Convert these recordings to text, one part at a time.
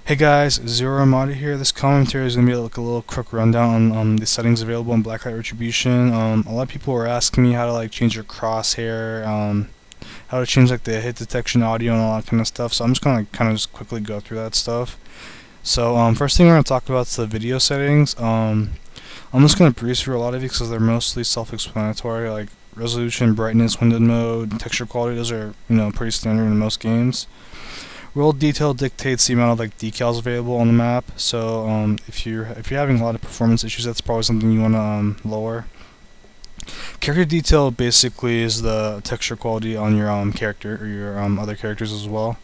Hey guys, Zero Ramada here. This commentary is going to be like a little quick rundown on the settings available in Blacklight Retribution. A lot of people were asking me how to like change your crosshair, how to change like the hit detection audio and all that kind of stuff. So I'm just going to kind of just quickly go through that stuff. So first thing we're going to talk about is the video settings. I'm just going to breeze through a lot of these because they're mostly self-explanatory, like resolution, brightness, window mode, texture quality. Those are pretty standard in most games. Roll detail dictates the amount of like decals available on the map. So if you're having a lot of performance issues, that's probably something you want to lower. Character detail basically is the texture quality on your character or your other characters as well.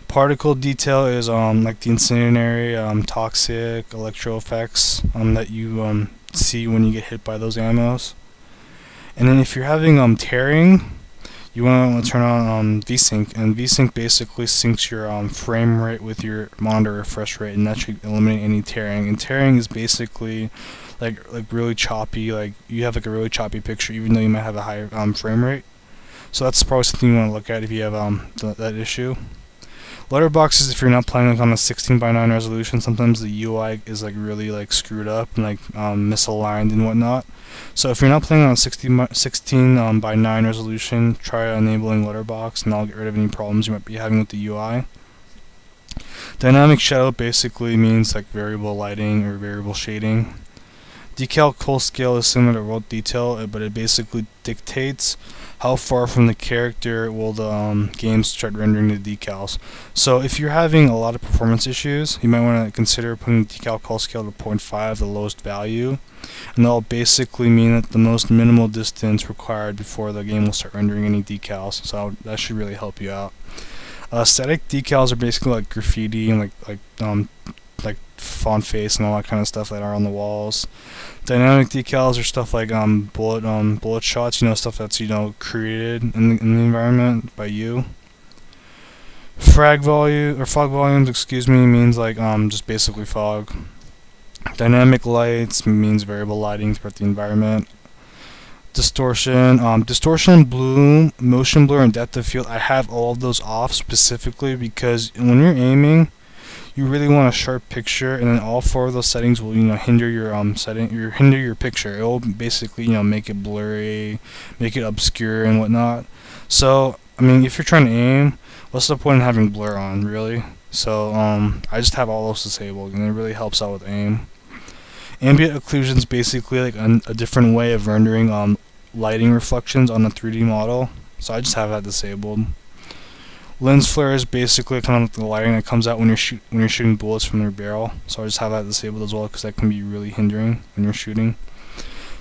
Particle detail is like the incendiary, toxic, electro effects that you see when you get hit by those ammos. And then if you're having tearing, you want to turn on VSync, and VSync basically syncs your frame rate with your monitor refresh rate, and that should eliminate any tearing. And tearing is basically like really choppy, like you have like a really choppy picture even though you might have a high frame rate. So that's probably something you want to look at if you have that issue. Letterboxes, if you're not playing like on a 16:9 resolution, sometimes the UI is like really like screwed up and like misaligned and whatnot. So if you're not playing on a 16:9 resolution, try enabling letterbox, and that'll get rid of any problems you might be having with the UI. Dynamic shadow basically means like variable lighting or variable shading. Decal color scale is similar to world detail, but it basically dictates how far from the character will the game start rendering the decals. So if you're having a lot of performance issues, you might want to consider putting decal color scale to 0.5, the lowest value, and that'll basically mean that the most minimal distance required before the game will start rendering any decals. So that should really help you out. Static decals are basically like graffiti and like font face and all that kind of stuff that are on the walls. Dynamic decals are stuff like bullet shots, stuff that's created in the environment by you. Fog volumes, excuse me, means like just basically fog. Dynamic lights means variable lighting throughout the environment. Distortion, bloom, motion blur, and depth of field. I have all of those off specifically because when you're aiming, you really want a sharp picture, and then all four of those settings will hinder your hinder your picture. It will basically make it blurry, make it obscure and whatnot. So I mean, if you're trying to aim, what's the point in having blur on, really? So I just have all those disabled, and it really helps out with aim. Ambient occlusion is basically like a different way of rendering lighting reflections on a 3D model, so I just have that disabled. Lens flare is basically kind of like the lighting that comes out when you're shooting bullets from their barrel, so I just have that disabled as well because that can be really hindering when you're shooting.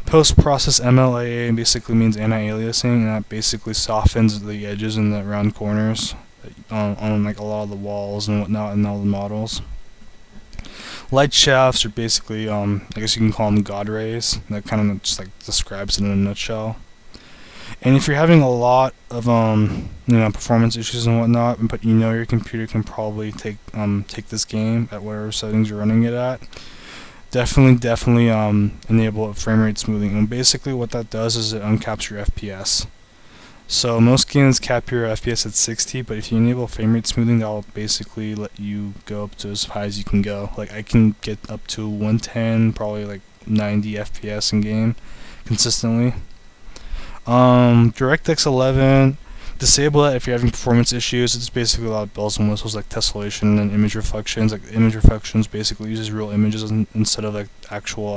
Post-process MLAA basically means anti-aliasing, and that basically softens the edges and the round corners on like a lot of the walls and whatnot in all the models. Light shafts are basically, I guess you can call them God rays. That kind of just like describes it in a nutshell. And if you're having a lot of performance issues and whatnot, but your computer can probably take this game at whatever settings you're running it at, definitely enable frame rate smoothing. And basically what that does is it uncaps your FPS. So most games cap your FPS at 60, but if you enable frame rate smoothing, that'll basically let you go up to as high as you can go. Like I can get up to 110, probably like 90 FPS in game consistently. DirectX 11, disable that if you're having performance issues. It's basically a lot of bells and whistles like tessellation and image reflections. Like image reflections basically uses real images instead of like actual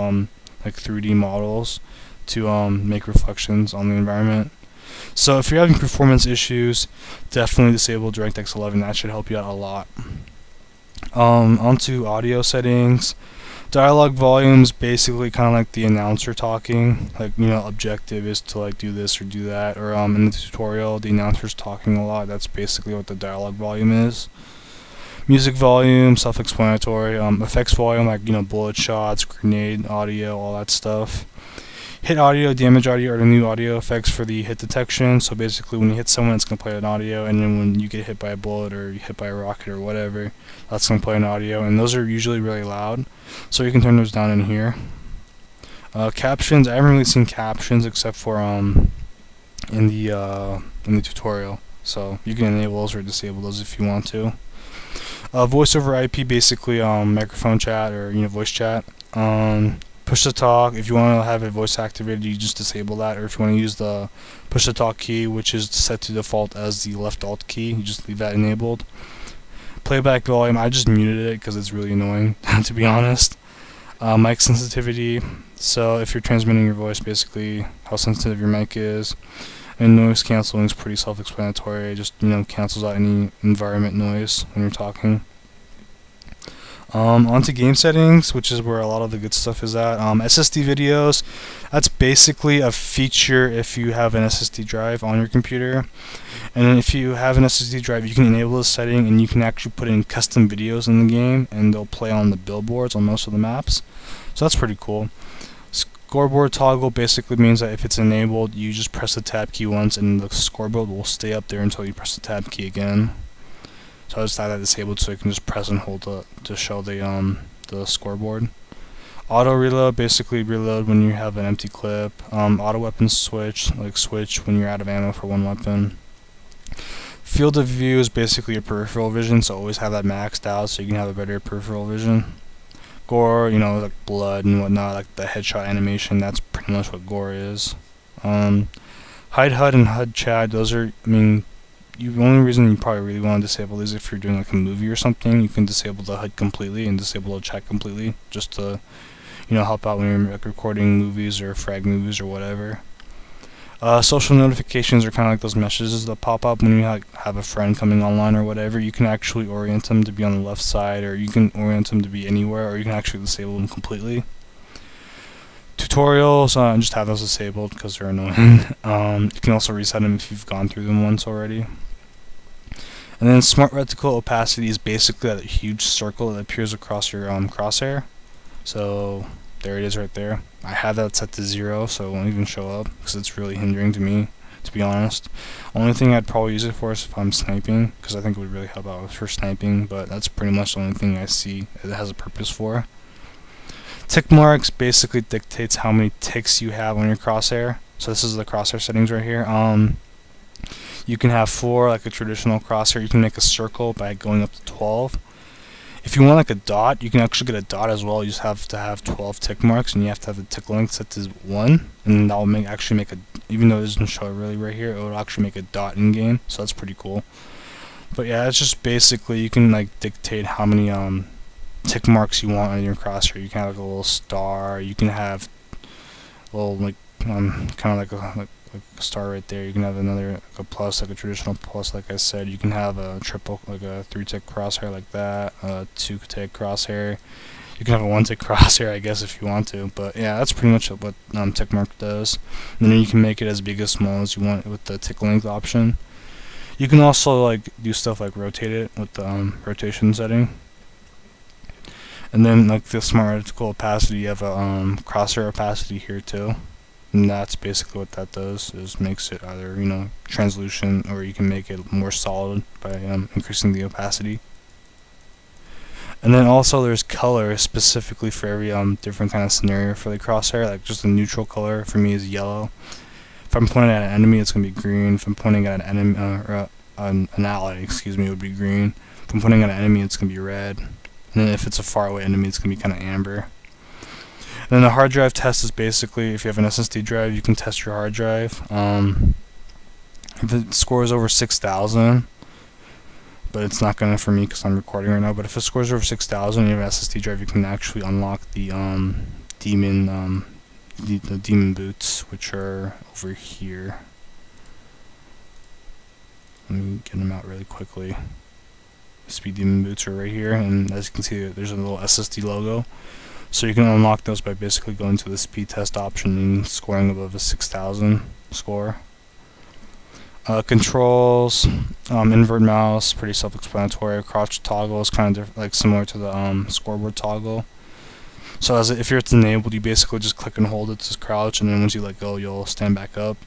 like 3D models to make reflections on the environment. So if you're having performance issues, definitely disable DirectX 11. That should help you out a lot. Onto audio settings. Dialogue volume is basically kind of like the announcer talking. Like objective is to like do this or do that. Or in the tutorial, the announcer's talking a lot. That's basically what the dialogue volume is. Music volume, self-explanatory. Effects volume, like bullet shots, grenade audio, all that stuff. Hit audio, damage audio are the new audio effects for the hit detection. So basically when you hit someone, it's going to play an audio, and then when you get hit by a bullet or you hit by a rocket or whatever, that's going to play an audio, and those are usually really loud. So you can turn those down in here. Captions, I haven't really seen captions except for in the tutorial. So you can enable those or disable those if you want to. Voice over IP, basically microphone chat or voice chat. Push to talk, if you want to have it voice activated, you just disable that, or if you want to use the push to talk key, which is set to default as the left alt key, you just leave that enabled. Playback volume, I just muted it because it's really annoying to be honest. Mic sensitivity, so if you're transmitting your voice, basically how sensitive your mic is. And noise cancelling is pretty self-explanatory, it just cancels out any environment noise when you're talking. Onto game settings, which is where a lot of the good stuff is at. SSD videos, that's basically a feature if you have an SSD drive on your computer. And then if you have an SSD drive, you can enable this setting and you can actually put in custom videos in the game and they'll play on the billboards on most of the maps. So that's pretty cool. Scoreboard toggle basically means that if it's enabled, you just press the tab key once and the scoreboard will stay up there until you press the tab key again. So I just have that disabled so you can just press and hold to show the scoreboard. Auto reload, basically reload when you have an empty clip. Auto weapon switch, like switch when you're out of ammo for one weapon. Field of view is basically your peripheral vision, so always have that maxed out so you can have a better peripheral vision. Gore, like blood and whatnot, like the headshot animation, that's pretty much what gore is. Hide HUD and HUD chat, those are, the only reason you probably really want to disable these if you're doing like a movie or something. You can disable the HUD completely and disable the chat completely, just to help out when you're like recording movies or frag movies or whatever. Social notifications are kind of like those messages that pop up when you have a friend coming online or whatever. You can actually orient them to be on the left side, or you can orient them to be anywhere, or you can actually disable them completely. Tutorials, just have those disabled because they're annoying. You can also reset them if you've gone through them once already. And then smart reticle opacity is basically that huge circle that appears across your crosshair. So there it is right there. I have that set to 0, so it won't even show up because it's really hindering to me, to be honest. Only thing I'd probably use it for is if I'm sniping, because I think it would really help out for sniping, but that's pretty much the only thing I see it has a purpose for. Tick marks basically dictates how many ticks you have on your crosshair. So this is the crosshair settings right here. You can have 4 like a traditional crosshair. You can make a circle by going up to 12. If you want like a dot, you can actually get a dot as well. You just have to have 12 tick marks, and you have to have the tick length set to 1, and that will actually make a, even though it doesn't show it really right here, it will actually make a dot in game. So that's pretty cool. But yeah, it's just basically you can like dictate how many tick marks you want on your crosshair. You can have like a little star. You can have a little like kind of like a star right there. You can have another like a plus, like a traditional plus, like I said. You can have a triple, like a 3-tick crosshair like that, a 2-tick crosshair. You can have a 1-tick crosshair, I guess, if you want to. But yeah, that's pretty much what tick mark does. And then you can make it as big as small as you want with the tick length option. You can also like do stuff like rotate it with the rotation setting. And then like the smart reticle opacity, you have a crosshair opacity here too. And that's basically what that does, is makes it either, translucent, or you can make it more solid by increasing the opacity. And then also there's color specifically for every different kind of scenario for the crosshair. Like just a neutral color for me is yellow. If I'm pointing at an enemy, it's going to be green. If I'm pointing at an enemy, or an ally, excuse me, it would be green. If I'm pointing at an enemy, it's going to be red. And then if it's a faraway enemy, it's going to be kind of amber. And then the hard drive test is basically, if you have an SSD drive, you can test your hard drive. If it scores over 6,000, but it's not gonna for me because I'm recording right now. But if it scores over 6,000 and you have an SSD drive, you can actually unlock the demon boots, which are over here. Let me get them out really quickly. Speed demon boots are right here, and as you can see, there's a little SSD logo. So you can unlock those by basically going to the speed test option and scoring above a 6,000 score. Controls, invert mouse, pretty self-explanatory. Crouch toggle is kind of like similar to the scoreboard toggle. So if it's enabled, you basically just click and hold it to crouch, and then once you let go, you'll stand back up.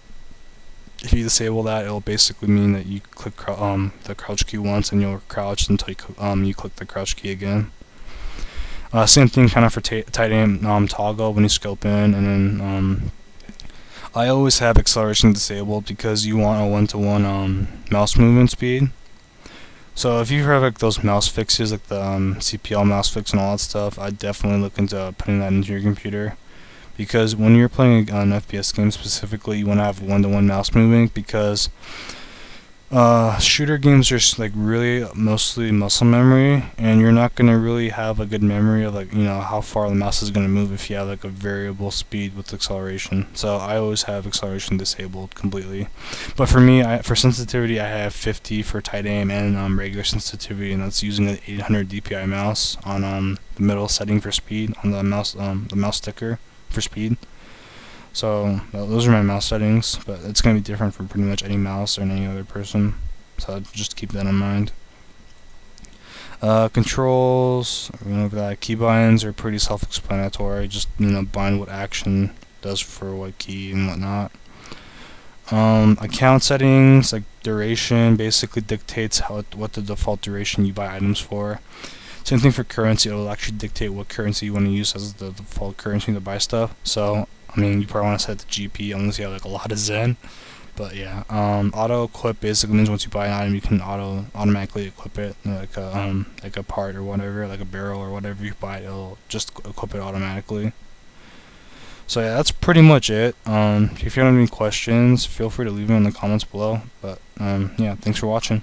If you disable that, it'll basically mean that you click the crouch key once, and you'll crouch until you click the crouch key again. Same thing kind of for tight aim toggle when you scope in, and then I always have acceleration disabled because you want a 1-to-1 mouse movement speed. So if you've heard of like those mouse fixes, like the CPL mouse fix and all that stuff, I'd definitely look into putting that into your computer. Because when you're playing an FPS game specifically, you want to have one-to-one mouse movement, because shooter games are like really mostly muscle memory, and you're not gonna really have a good memory of like, you know, how far the mouse is gonna move if you have like a variable speed with acceleration. So I always have acceleration disabled completely. But for me, for sensitivity, I have 50 for tight aim and regular sensitivity, and that's using an 800 DPI mouse on the middle setting for speed on the mouse sticker for speed. So those are my mouse settings, but it's going to be different for pretty much any mouse or any other person, so just keep that in mind. Controls, keybinds are pretty self-explanatory. Just, you know, bind what action does for what key and whatnot. Account settings, like duration, basically dictates what the default duration you buy items for. Same thing for currency. It will actually dictate what currency you want to use as the default currency to buy stuff. So I mean, you probably want to set the GP unless you have like a lot of Zen. But yeah, auto equip basically means once you buy an item, you can automatically equip it, like a part or whatever, like a barrel or whatever you buy, it'll just equip it automatically. So yeah, that's pretty much it. If you have any questions, feel free to leave them in the comments below. But yeah, thanks for watching.